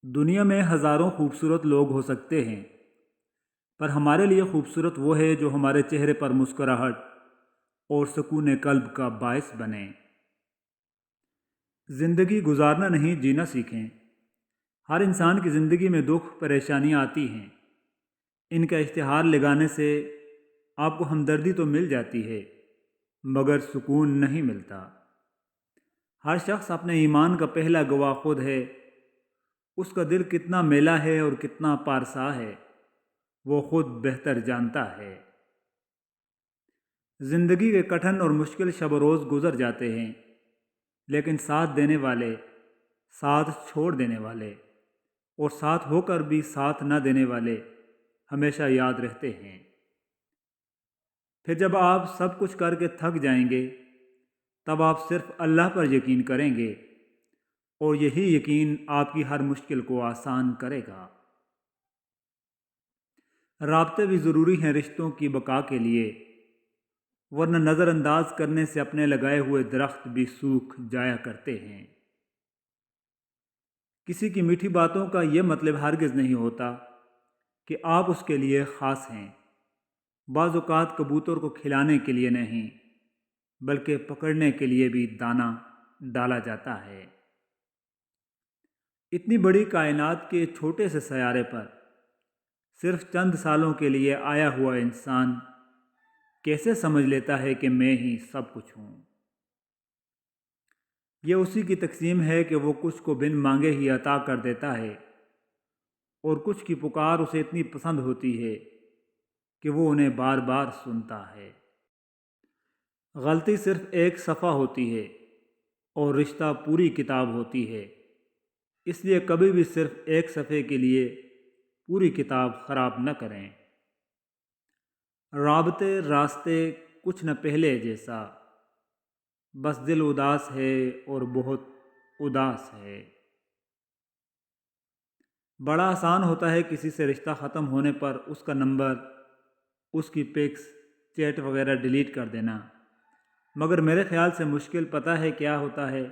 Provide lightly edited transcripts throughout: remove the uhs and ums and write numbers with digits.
دنیا میں ہزاروں خوبصورت لوگ ہو سکتے ہیں، پر ہمارے لیے خوبصورت وہ ہے جو ہمارے چہرے پر مسکراہٹ اور سکون قلب کا باعث بنے۔ زندگی گزارنا نہیں، جینا سیکھیں۔ ہر انسان کی زندگی میں دکھ پریشانیاں آتی ہیں۔ ان کا اشتہار لگانے سے آپ کو ہمدردی تو مل جاتی ہے، مگر سکون نہیں ملتا۔ ہر شخص اپنے ایمان کا پہلا گواہ خود ہے۔ اس کا دل کتنا میلا ہے اور کتنا پارسا ہے، وہ خود بہتر جانتا ہے۔ زندگی کے کٹھن اور مشکل شب و روز گزر جاتے ہیں، لیکن ساتھ دینے والے، ساتھ چھوڑ دینے والے اور ساتھ ہو کر بھی ساتھ نہ دینے والے ہمیشہ یاد رہتے ہیں۔ پھر جب آپ سب کچھ کر کے تھک جائیں گے، تب آپ صرف اللہ پر یقین کریں گے، اور یہی یقین آپ کی ہر مشکل کو آسان کرے گا۔ رابطے بھی ضروری ہیں رشتوں کی بقا کے لیے، ورنہ نظر انداز کرنے سے اپنے لگائے ہوئے درخت بھی سوکھ جایا کرتے ہیں۔ کسی کی میٹھی باتوں کا یہ مطلب ہرگز نہیں ہوتا کہ آپ اس کے لیے خاص ہیں۔ بعض اوقات کبوتر کو کھلانے کے لیے نہیں، بلکہ پکڑنے کے لیے بھی دانہ ڈالا جاتا ہے۔ اتنی بڑی کائنات کے چھوٹے سے سیارے پر صرف چند سالوں کے لیے آیا ہوا انسان کیسے سمجھ لیتا ہے کہ میں ہی سب کچھ ہوں؟ یہ اسی کی تقسیم ہے کہ وہ کچھ کو بن مانگے ہی عطا کر دیتا ہے، اور کچھ کی پکار اسے اتنی پسند ہوتی ہے کہ وہ انہیں بار بار سنتا ہے۔ غلطی صرف ایک صفحہ ہوتی ہے اور رشتہ پوری کتاب ہوتی ہے، اس لیے کبھی بھی صرف ایک صفحے کے لیے پوری کتاب خراب نہ کریں۔ رابطے راستے کچھ نہ پہلے جیسا، بس دل اداس ہے اور بہت اداس ہے۔ بڑا آسان ہوتا ہے کسی سے رشتہ ختم ہونے پر اس کا نمبر، اس کی پکس، چیٹ وغیرہ ڈیلیٹ کر دینا، مگر میرے خیال سے مشکل پتہ ہے کیا ہوتا ہے؟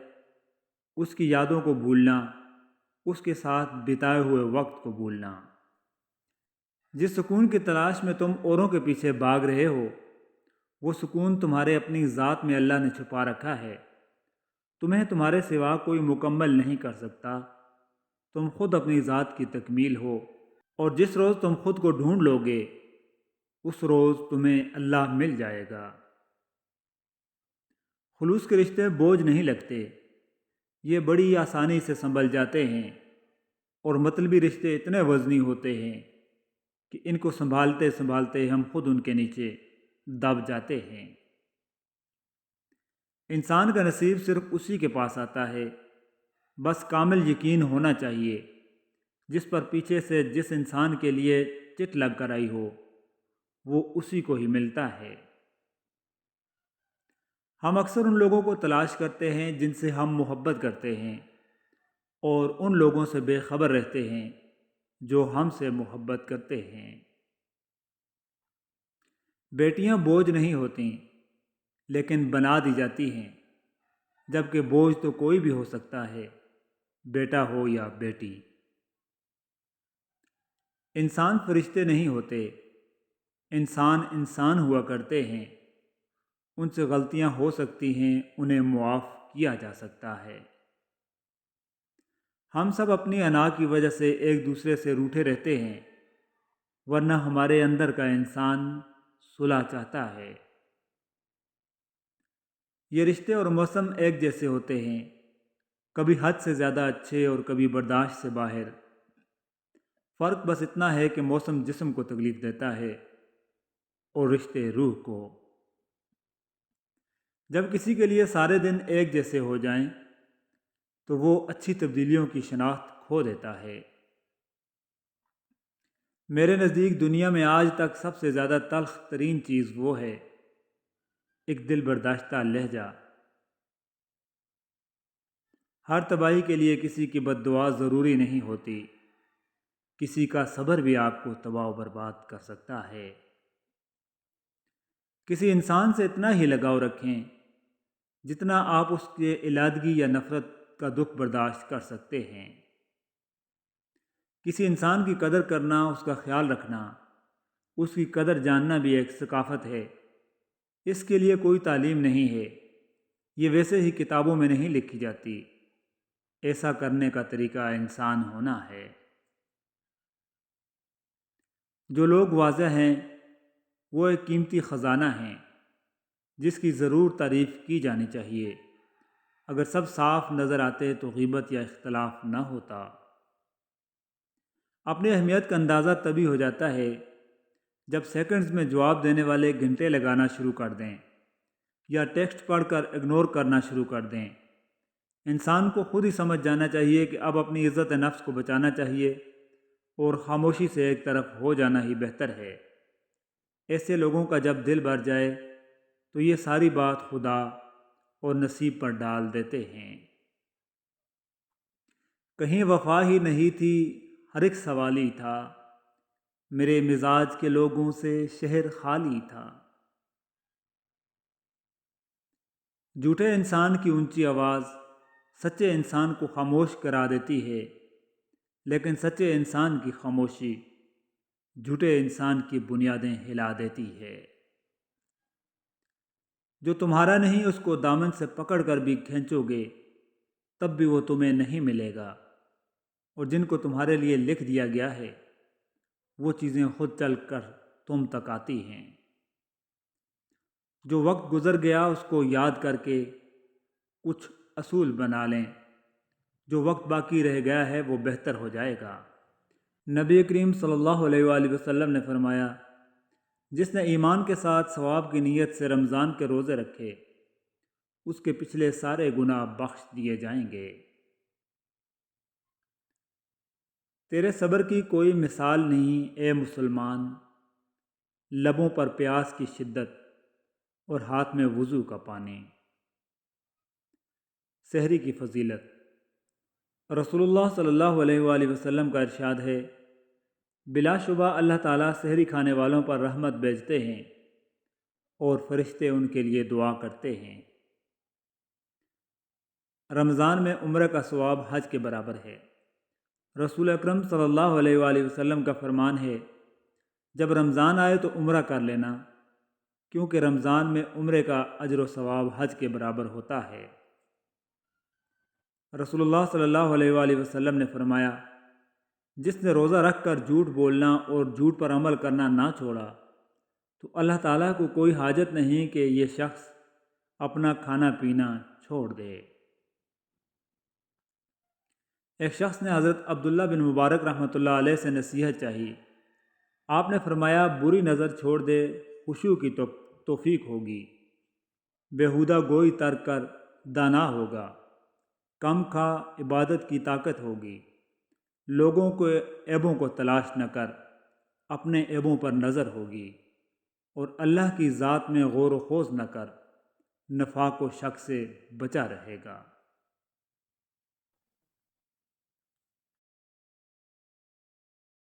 اس کی یادوں کو بھولنا، اس کے ساتھ بتائے ہوئے وقت کو بھولنا۔ جس سکون کی تلاش میں تم اوروں کے پیچھے بھاگ رہے ہو، وہ سکون تمہارے اپنی ذات میں اللہ نے چھپا رکھا ہے۔ تمہیں تمہارے سوا کوئی مکمل نہیں کر سکتا۔ تم خود اپنی ذات کی تکمیل ہو، اور جس روز تم خود کو ڈھونڈ لو گے، اس روز تمہیں اللہ مل جائے گا۔ خلوص کے رشتے بوجھ نہیں لگتے، یہ بڑی آسانی سے سنبھل جاتے ہیں، اور مطلبی رشتے اتنے وزنی ہوتے ہیں کہ ان کو سنبھالتے سنبھالتے ہم خود ان کے نیچے دب جاتے ہیں۔ انسان کا نصیب صرف اسی کے پاس آتا ہے، بس کامل یقین ہونا چاہیے۔ جس پر پیچھے سے جس انسان کے لیے چٹ لگ کر آئی ہو، وہ اسی کو ہی ملتا ہے۔ ہم اکثر ان لوگوں کو تلاش کرتے ہیں جن سے ہم محبت کرتے ہیں، اور ان لوگوں سے بے خبر رہتے ہیں جو ہم سے محبت کرتے ہیں۔ بیٹیاں بوجھ نہیں ہوتیں، لیکن بنا دی جاتی ہیں، جبکہ بوجھ تو کوئی بھی ہو سکتا ہے، بیٹا ہو یا بیٹی۔ انسان فرشتے نہیں ہوتے، انسان انسان ہوا کرتے ہیں۔ ان سے غلطیاں ہو سکتی ہیں، انہیں معاف کیا جا سکتا ہے۔ ہم سب اپنی انا کی وجہ سے ایک دوسرے سے روٹھے رہتے ہیں، ورنہ ہمارے اندر کا انسان صلح چاہتا ہے۔ یہ رشتے اور موسم ایک جیسے ہوتے ہیں، کبھی حد سے زیادہ اچھے اور کبھی برداشت سے باہر۔ فرق بس اتنا ہے کہ موسم جسم کو تکلیف دیتا ہے اور رشتے روح کو۔ جب کسی کے لیے سارے دن ایک جیسے ہو جائیں تو وہ اچھی تبدیلیوں کی شناخت کھو دیتا ہے۔ میرے نزدیک دنیا میں آج تک سب سے زیادہ تلخ ترین چیز وہ ہے، ایک دل برداشتہ لہجہ۔ ہر تباہی کے لیے کسی کی بد دعا ضروری نہیں ہوتی، کسی کا صبر بھی آپ کو تباہ و برباد کر سکتا ہے۔ کسی انسان سے اتنا ہی لگاؤ رکھیں جتنا آپ اس کے علادگی یا نفرت کا دکھ برداشت کر سکتے ہیں۔ کسی انسان کی قدر کرنا، اس کا خیال رکھنا، اس کی قدر جاننا بھی ایک ثقافت ہے۔ اس کے لیے کوئی تعلیم نہیں ہے، یہ ویسے ہی کتابوں میں نہیں لکھی جاتی۔ ایسا کرنے کا طریقہ انسان ہونا ہے۔ جو لوگ واضح ہیں وہ ایک قیمتی خزانہ ہیں جس کی ضرور تعریف کی جانی چاہیے۔ اگر سب صاف نظر آتے تو غیبت یا اختلاف نہ ہوتا۔ اپنی اہمیت کا اندازہ تبھی ہو جاتا ہے جب سیکنڈز میں جواب دینے والے گھنٹے لگانا شروع کر دیں یا ٹیکسٹ پڑھ کر اگنور کرنا شروع کر دیں۔ انسان کو خود ہی سمجھ جانا چاہیے کہ اب اپنی عزت نفس کو بچانا چاہیے اور خاموشی سے ایک طرف ہو جانا ہی بہتر ہے۔ ایسے لوگوں کا جب دل بھر جائے تو یہ ساری بات خدا اور نصیب پر ڈال دیتے ہیں۔ کہیں وفا ہی نہیں تھی، ہر ایک سوالی تھا، میرے مزاج کے لوگوں سے شہر خالی تھا۔ جھوٹے انسان کی اونچی آواز سچے انسان کو خاموش کرا دیتی ہے، لیکن سچے انسان کی خاموشی جھوٹے انسان کی بنیادیں ہلا دیتی ہے۔ جو تمہارا نہیں اس کو دامن سے پکڑ کر بھی کھینچو گے تب بھی وہ تمہیں نہیں ملے گا، اور جن کو تمہارے لیے لکھ دیا گیا ہے وہ چیزیں خود چل کر تم تک آتی ہیں۔ جو وقت گزر گیا اس کو یاد کر کے کچھ اصول بنا لیں، جو وقت باقی رہ گیا ہے وہ بہتر ہو جائے گا۔ نبی کریم صلی اللہ علیہ وآلہ وسلم نے فرمایا، جس نے ایمان کے ساتھ ثواب کی نیت سے رمضان کے روزے رکھے اس کے پچھلے سارے گناہ بخش دیے جائیں گے۔ تیرے صبر کی کوئی مثال نہیں اے مسلمان، لبوں پر پیاس کی شدت اور ہاتھ میں وضو کا پانی۔ سحری کی فضیلت۔ رسول اللہ صلی اللہ علیہ وآلہ وسلم کا ارشاد ہے، بلا شبہ اللہ تعالیٰ سحری کھانے والوں پر رحمت بھیجتے ہیں اور فرشتے ان کے لیے دعا کرتے ہیں۔ رمضان میں عمرہ کا ثواب حج کے برابر ہے۔ رسول اکرم صلی اللہ علیہ وآلہ وسلم کا فرمان ہے، جب رمضان آئے تو عمرہ کر لینا، کیونکہ رمضان میں عمرے کا اجر و ثواب حج کے برابر ہوتا ہے۔ رسول اللہ صلی اللہ علیہ وآلہ وسلم نے فرمایا، جس نے روزہ رکھ کر جھوٹ بولنا اور جھوٹ پر عمل کرنا نہ چھوڑا تو اللہ تعالیٰ کو کوئی حاجت نہیں کہ یہ شخص اپنا کھانا پینا چھوڑ دے۔ ایک شخص نے حضرت عبداللہ بن مبارک رحمۃ اللہ علیہ سے نصیحت چاہی۔ آپ نے فرمایا، بری نظر چھوڑ دے، خشوع کی توفیق ہوگی، بیہودہ گوئی ترک کر دانا ہوگا، کم کھا، عبادت کی طاقت ہوگی، لوگوں کے عیبوں کو تلاش نہ کر، اپنے عیبوں پر نظر ہوگی، اور اللہ کی ذات میں غور و خوض نہ کر، نفاق و شک سے بچا رہے گا۔